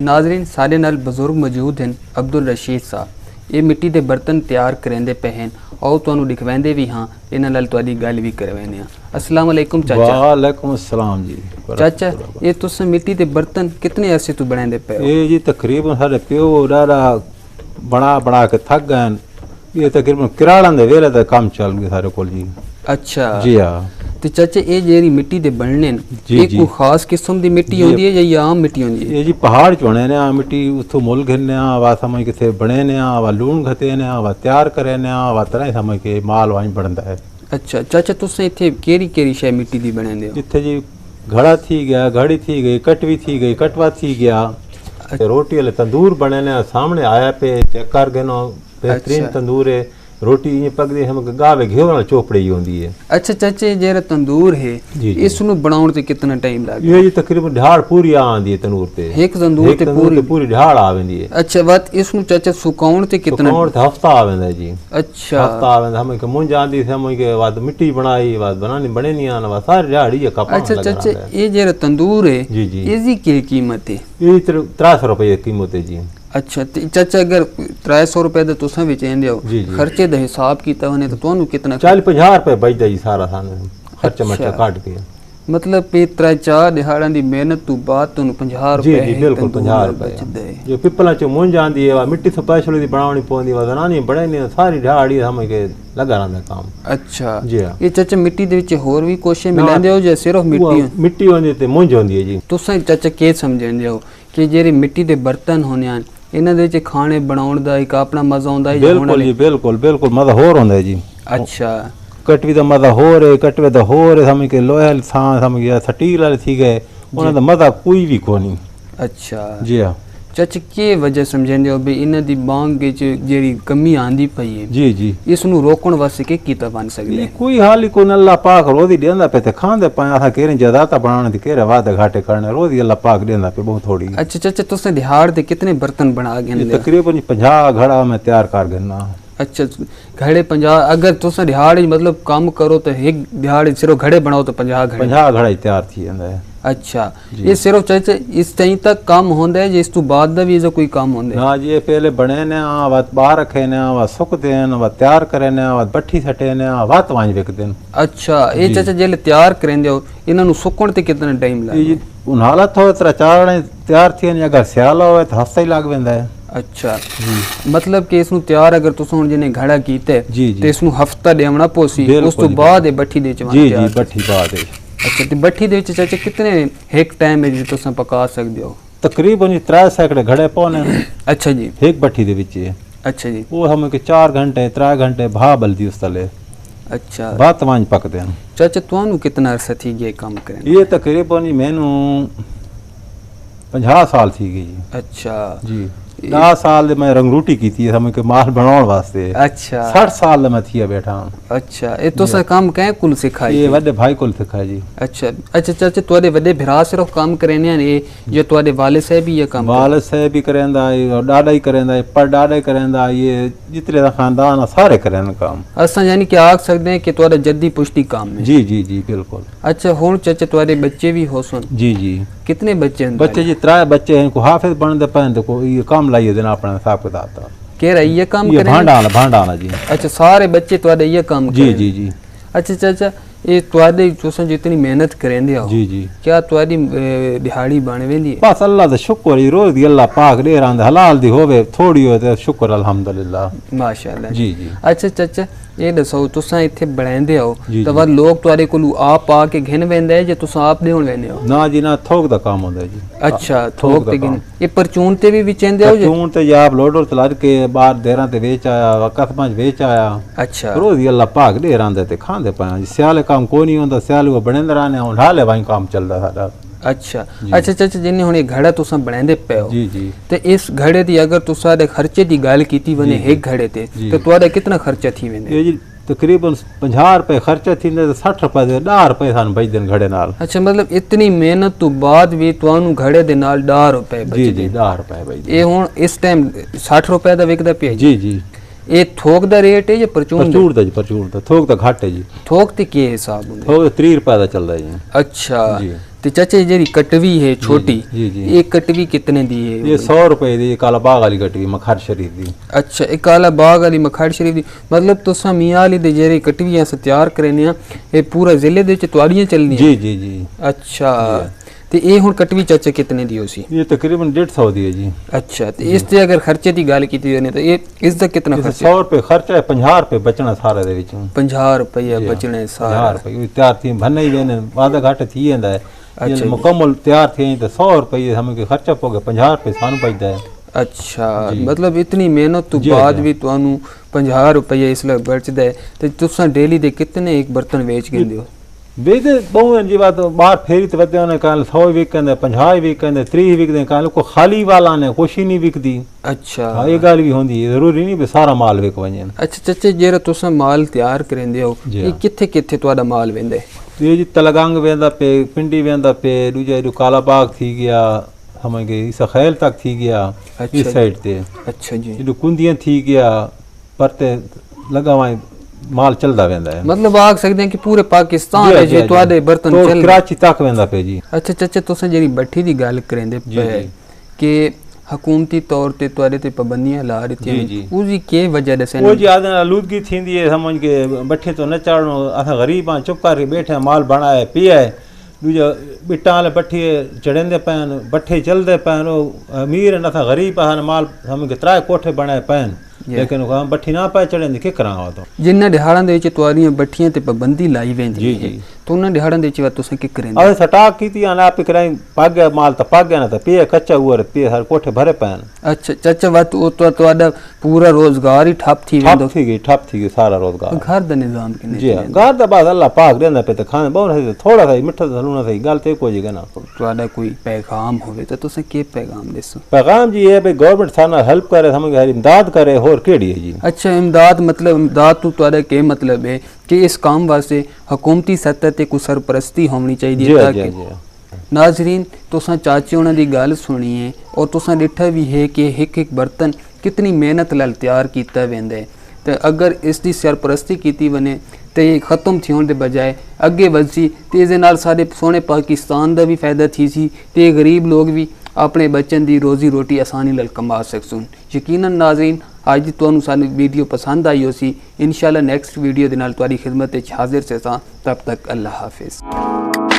नाजरीन साडे नाल बजुर्ग मौजूद हैं अब्दुल रशीद साहब। ये मिट्टी के बर्तन तैयार करेंदे पे हैं और तुहानू दिखवांदे भी हाँ, इन्हां नाल तुहाडी गल भी करवाने आ। अस्सलाम वालेकुम चाचा। वालेकुम अस्सलाम जी। चाचा ये तुस मिट्टी के बर्तन कितने अरसे तू बनांदे पे हो? ये जी तकरीबन साडे प्यो डारा बना बना के थक गए। ये तकरीबन किराड़ां दे वेले दा काम चल गया सारे कोल जी। अच्छा जी हाँ। तो चाचा ये जेरी मिट्टी दे बनने जी, एक जी। कोई खास किस्म दी मिट्टी होंदी है या ये आम मिट्टी होंदी है? ये जी पहाड़ चुने ने मिट्टी उतो मुल घिरने वा समझ किथे बने ने वा लूण घते ने वा तैयार करे ने वा तरह समझ के माल वाई बनदा है। अच्छा चाचा तुसें इत्थे केरी शय मिट्टी दी बनांदे हो? इत्थे जी घड़ा थी गया, घड़ी थी गई, कटवी थी गई, कटवा थी गया। रोटी वाले तंदूर बने ने सामने आया पे चेक कर गनो बेहतरीन तंदूर है। रोटी ये पकदी हम गावे घिओ वाली चोपड़ी होंदी है। अच्छा चाचा जेरा तंदूर है इस नु बनाउण ते कितना टाइम लागे? ये जी तकरीबन ढाल पूरी आंदी है तंदूर ते। एक तंदूर ते पूरी ढाल आवेंदी है। अच्छा बात इस नु चाचा सुकाउण ते कितना? सुकाउण ते हफ्ता आवेंदा है जी। अच्छा हफ्ता आवेंदा हम के मुंज आंदी से हम के बाद मिट्टी बनाई बाद बनानी बने नहीं आना सारी ढाड़ी है कपा। अच्छा चाचा ये जेरा तंदूर है जी जी इसकी क्या कीमत है? ये 300 रुपए कीमत है जी। अच्छा चाचा अगर 300 रुपए दा तुसां विच एंदे हो खर्चे दा हिसाब कीता वने तो तुहानू कितना? 40-50 रुपए बचदा जी सारा सानू खर्चा मचा काट के। मतलब पे 3-4 दिहाड़ां दी मेहनत तो बाद तुहानू 50 रुपए जी जी बिल्कुल 50 रुपए जो पिपला च मुंज आंदी है मिट्टी स्पेशल दी बनावनी पौंदी वा नानी बड़े ने सारी ढाड़ी हम के लगा रहंदा काम। अच्छा जी हां। ये चाचा मिट्टी दे विच होर भी कुछ मिलांदे हो या सिर्फ मिट्टी होंदी ते मुंज होंदी है जी? तुसां चाचा के समझदे हो कि जेरी मिट्टी दे बर्तन होने आन इन्हां दे विच खाने बनाउण दा एक अपना मजा हुंदा है? बिल्कुल जी बिल्कुल बिल्कुल मजा होर हुंदा है जी। अच्छा कटवी दा मजा होर है, कटवे दा होर है, समझ के लोहे सा समझ गया स्टील वाले थी गए उन्हां दा मजा कोई भी कोनी। अच्छा जी हां। चाचा के वजह समझेंदे हो भी इन्हां दी मांग विच जेरी कमी आंदी पई है जी जी इस नु रोकण वास्ते के कीता बन सकदे? कोई हाल ही कोन। अल्लाह पाक रोज़ी देंदा पे ते खांदे पाए असा केरे ज्यादा बनाने दी केरे वादे घाटे करने रोज़ी अल्लाह पाक देंदा पे बहुत थोड़ी। अच्छा चाचा तुसें दिहाड़ दे कितने बर्तन बना गए? तकरीबन 50 घड़ा में तैयार कर गन्ना। अच्छा घड़े 50 अगर तुसें दिहाड़ी मतलब काम करो तो एक दिहाड़ी सिर्फ घड़े बनाओ तो 50 घड़ा ही तैयार थी जांदा है। अच्छा ये सिर्फ चाचा इस टाइम तक काम होंदा है जे इस तो बाद दा भी जो कोई काम होंदा है? हां जी पहले बने ने बात बाहर रखे ने वा सुकदे ने वा तैयार करे ने वा भट्ठी सटे ने वात वांज विकदे ने। अच्छा ये चाचा जेले तैयार करेंदे हो इन्हां नु सुकण ते कितना टाइम लागे? ये उनाला थो 3-4 तैयार थी ने अगर सियाला होवे तो हफ्ता ही लग वेंदा है। अच्छा जी मतलब कि इसनु तैयार अगर तुस हुन जिने घड़ा कीते ते इसनु हफ्ता देवना पोसी उस तो बाद भट्ठी दे च जी जी भट्ठी बाद है। अच्छा ते भट्ठी दे विच चाचा कितने एक टाइम में तुस पका सकदे हो? तकरीबन 3 सैकड़े घड़े पौने। अच्छा जी एक भट्ठी दे विच है। अच्छा जी वो हम के 4 घंटे 3 घंटे भा बलदी उस तले। अच्छा बात वांज पकदे हैं। चाचा तुहानू कितना अरसा थी गया काम करे? ये तकरीबन मैनू 50 साल थी गई। अच्छा जी 10 साल मैं रंगरूटी की थी समझ के माल बनाने वास्ते। अच्छा 60 साल मैं थी बैठा। अच्छा ये तो सा काम कै कुल सिखाई? ये वडे भाई कुल सिखाई जी। अच्छा अच्छा चाचा तोरे वडे भरा सिर्फ काम करेने ने जो तोरे वाले साहब भी ये काम? वाले साहब भी करेंदा है डाडा ही करेंदा है पर डाडा ही करेंदा ये जितने दा खानदान सारे करेन काम। असा यानी कि आख सकदे हैं कि तोरे जद्दी पुश्ती काम में? जी जी जी बिल्कुल। अच्छा हुन चाचा तोरे बच्चे भी हो सुन? जी जी कितने बच्चे हैं? बच्चे जी 3 बच्चे हैं को हाफिज बनदे पन तो को ये काम लाइए देना अपना हिसाब किताब ता के रही ये काम करे? भांडाना जी। अच्छा सारे बच्चे तोरे ये काम जी जी जी। अच्छा चाचा ये तोरे तुसा जितनी मेहनत करेंदे हो जी जी क्या तोरी दिहाड़ी बन वेंदी? बस अल्लाह दा शुक्र है रोज दी अल्लाह पाक दे रंद हलाल दी होवे थोड़ी हो ते शुक्र अल्हम्दुलिल्लाह माशाअल्लाह जी जी। अच्छा चाचा ये दसो तुसा इथे बनांदे हो तो वा लोग तोरे कोलू आप आके घिन वेंदे है जे तुसा आप देण वेंदे हो? ना जी ना थोक दा काम होंदा जी। अच्छा थोक ते घिन ये परचून ते भी विचेंदे हो? परचून ते या आप लोडर तलार के बाहर देरा ते बेच आया वकत पंज बेच आया। अच्छा रोज दी अल्लाह पाक दे रंद ते खांदे पाया जी सियाले काम को नहीं होंदा सियाल वो बनेंदे रहने हुन ढाले वाई काम चलदा साडा। अच्छा अच्छा चाचा जिन्ने हुन घड़ा तुसा बनांदे पे हो जी जी ते इस घड़े दी अगर तुसा दे खर्चे दी गल कीती वने एक घड़े ते तो तोड़ा कितना खर्चा थी वेंदे? ये जी तकरीबन 50 रुपए खर्चा थींदे ते 60 रुपए दे 10 रुपए सान बचदे घड़े नाल। अच्छा मतलब इतनी मेहनत तो बाद भी तुहानू घड़े दे नाल 10 रुपए बचदे? जी जी 10 रुपए बचदे। ये हुन इस टाइम 60 रुपए दा विकदा पे? जी जी ਇਹ ਥੋਕ ਦਾ ਰੇਟ ਹੈ ਜਾਂ ਪਰਚੂਨ ਪਰਚੂਨ ਦਾ ਜੀ, ਪਰਚੂਨ ਦਾ। ਥੋਕ ਤਾਂ ਘੱਟ ਹੈ ਜੀ। ਥੋਕ ਤੇ ਕੀ ਹਿਸਾਬ ਹੁੰਦਾ? ਥੋਕ 30 ਰੁਪਏ ਦਾ ਚੱਲਦਾ ਜੀ। अच्छा जी। ਤੇ ਚਾਚੇ ਜਿਹੜੀ ਕਟਵੀ ਹੈ ਛੋਟੀ, जी जी। ਇਹ ਕਟਵੀ ਕਿਤਨੇ ਦੀ ਹੈ? ये 100 रुपए दी काला बाग वाली कटवी मखर शरीफ दी। अच्छा, ਇਹ ਕਾਲਾ ਬਾਗ ਵਾਲੀ ਮਖਾੜ ਸ਼ਰੀਫ ਦੀ ਮਤਲਬ ਤੁਸਾਂ ਮੀਆਂ ਵਾਲੀ ਦੇ ਜਿਹੜੇ ਕਟਵੀਆਂ ਸੇ ਤਿਆਰ ਕਰਨੇ ਆ ਇਹ ਪੂਰਾ ਜ਼ਿਲ੍ਹੇ ਦੇ ਵਿੱਚ ਤੁਹਾਡੀਆਂ ਚੱਲਣੀਆਂ? जी जी जी। अच्छा, ਤੇ ਇਹ ਹੁਣ ਕਟਵੀ ਚਾਚਾ ਕਿਤਨੇ ਦੀ ਹੋਸੀ? ये तकरीबन 150 दी है जी। अच्छा, ਤੇ ਇਸ ਤੇ ਅਗਰ ਖਰਚੇ ਦੀ ਗੱਲ ਕੀਤੀ ਜਾਵੇ ਤਾਂ ਇਹ ਇਸ ਦਾ ਕਿਤਨਾ इस ਖਰਚਾ? 100 रुपए खर्चा है, 50 रुपए बचना सारे दे विच। 50 रुपया बचने 50 सारा। रुपए तैयार थी भन्ने ही वेने वादा घाट थी ਜਾਂਦਾ है। अच्छा ये जी। मुकम्मल तैयार थी तो 100 रुपए हमें के खर्चा पोगे, 50 रुपए सानू बचदा है। अच्छा, जी। मतलब इतनी मेहनत तो जी, बाद जी। भी ਤੁਹਾਨੂੰ 50 रुपया ਇਸ ਲਈ ਬਚਦਾ ਹੈ ਤੇ ਤੁਸੀਂ ਡੇਲੀ ਦੇ ਕਿਤਨੇ ਇੱਕ ਬਰਤਨ ਵੇਚ ਗਿੰਦੇ ਹੋ? बेदे बहु जी बात बाहर फेरी तो बदे ने काल 100 वीकेंदे, 50 वीकेंदे, 30 वीकदे, काल को खाली वाला ने कुछ ही नहीं विकदी। अच्छा, हां ये गल भी होंदी है, जरूरी नहीं भी सारा माल विक वने। अच्छा चाचे, ਜਿਹੜਾ ਤੁਸੀਂ ਮਾਲ ਤਿਆਰ ਕਰਿੰਦੇ ਹੋ जी। ਇਹ ਕਿੱਥੇ ਕਿੱਥੇ ਤੁਹਾਡਾ ਮਾਲ ਵੰਦੇ? ये जी तलगंग वेंदा पे, पिंडी वेंदा पे, दूजा जो काला बाग थी गया, हमें के इस खैल तक थी गया। अच्छा इस साइड ते अच्छा जी, जो कुंदियां थी गया परते लगा वहाँ माल चलदा वेंदा है। मतलब ਆਖ ਸਕਦੇ ਹਾਂ ਕਿ ਪੂਰੇ ਪਾਕਿस्तान जी, ਦੇ जी, ਜੇ जी। ਤੁਹਾਡੇ ਬਰਤਨ तो ਚੱਲ। कराची तक वेंदा पे जी। ਅੱਛਾ ਚਾਚਾ, ਤੁਸੀਂ ਜਿਹੜੀ ਬੱਠੀ ਦੀ ਗੱਲ ਕਰਿੰਦੇ जी, ਪਏ जी। ਕਿ ਹਕੂਮਤੀ ਤੌਰ ਤੇ ਤੁਹਾਡੇ ਤੇ ਪਾਬੰਦੀਆਂ ਲਾ ਦਿੱਤੀਆਂ जी, ਨੇ, जी। ਉਹਦੀ ਕੀ ਵਜ੍ਹਾ ਦੱਸਣ? वो जी आदन आलूदगी थींदी है, समझ के बठे तो न चढ़नो, असा गरीब हां, चुप करके बैठे हैं, माल बनाए पिया है। दूजा बिट्टा वाले बठे चढ़ेंदे पैन, बठे चलदे पैन, वो अमीर न असा गरीब हां, माल समझ के 3 कोठे बनाए पैन, लेकिन हम बठी ना पाए चढ़ेंदे के करांगा तो। ਜਿਨ੍ਹਾਂ ਦਿਹਾੜਾਂ ਦੇ ਵਿੱਚ ਤੁਹਾਡੀਆਂ ਬੱਠੀਆਂ ਤੇ ਪਾਬੰਦੀ ਲਾਈ ਵੈਂਦੀ जी, ਹੈ जी। ਤਾਂ ਉਹਨਾਂ ਦਿਹਾੜਾਂ ਦੇ ਵਿੱਚ ਤੁਸੀਂ ਕੀ ਕਰਿੰਦੇ? अरे सटाक कीती ना आप कराई पाग गया माल तो पाग गया ना तो पिए कच्चा हुआ पिए हर कोठे भरे पैन। ਅੱਛਾ ਚਾਚਾ, ਵਤ ਉਹ ਤੁਹਾਡਾ ਪੂਰਾ ਰੋਜ਼ਗਾਰ ਹੀ ਠੱਪ ਥੀ ਵੈਂਦਾ? ठप थी गई सारा रोजगार। ਘਰ ਦਾ ਨਿਜ਼ਾਮ ਕਿੰਨੇ जी हाँ, घर दा बाद अल्लाह पाक देंदा पे तो खाने बहुत है, थोड़ा सा मिठा सा लूना सा गल ते कोई जगह ना। ਤੁਹਾਡਾ ਕੋਈ ਪੈगाम ਹੋਵੇ ਤਾਂ ਤੁਸੀਂ ਕੀ ਪੈगाम ਦੱਸੋ? पैगाम जी ये भाई गवर्नमेंट साना हेल्प करे, समझ हरी इमदाद करे, और केड़ी है जी। अच्छा, इमदाद मतलब इमदाद तो ਤੁਹਾਡਾ ਕੀ मतलब है कि इस काम वास्ते हुकूमती सतह ते कोई सरपरस्ती होनी चाहिए जी हाँ, ताकि जी हाँ, जी हाँ। नाजरीन तुसां चाचे होना दी गल सुनी है और तुसां डिठा भी है कि एक एक बर्तन कितनी मेहनत नाल तैयार कीता वेंदा है, तो अगर इसकी सरपरस्ती कीती बने तो ये ख़त्म थी होने के बजाय अगे वधसी तो इस नाल साडे सोहने पाकिस्तान का भी फायदा थी सी ते गरीब लोग भी अपने बच्चों की रोज़ी रोटी आसानी नाल कमा सकन। यकीनन नाजरीन अज तुहानू साडी वीडियो पसंद आई हो सी। इंशाअल्लाह नैक्सट वीडियो दे नाल तुहाडी खिदमत विच हाजिर से सां। तब तक अल्लाह हाफिज़।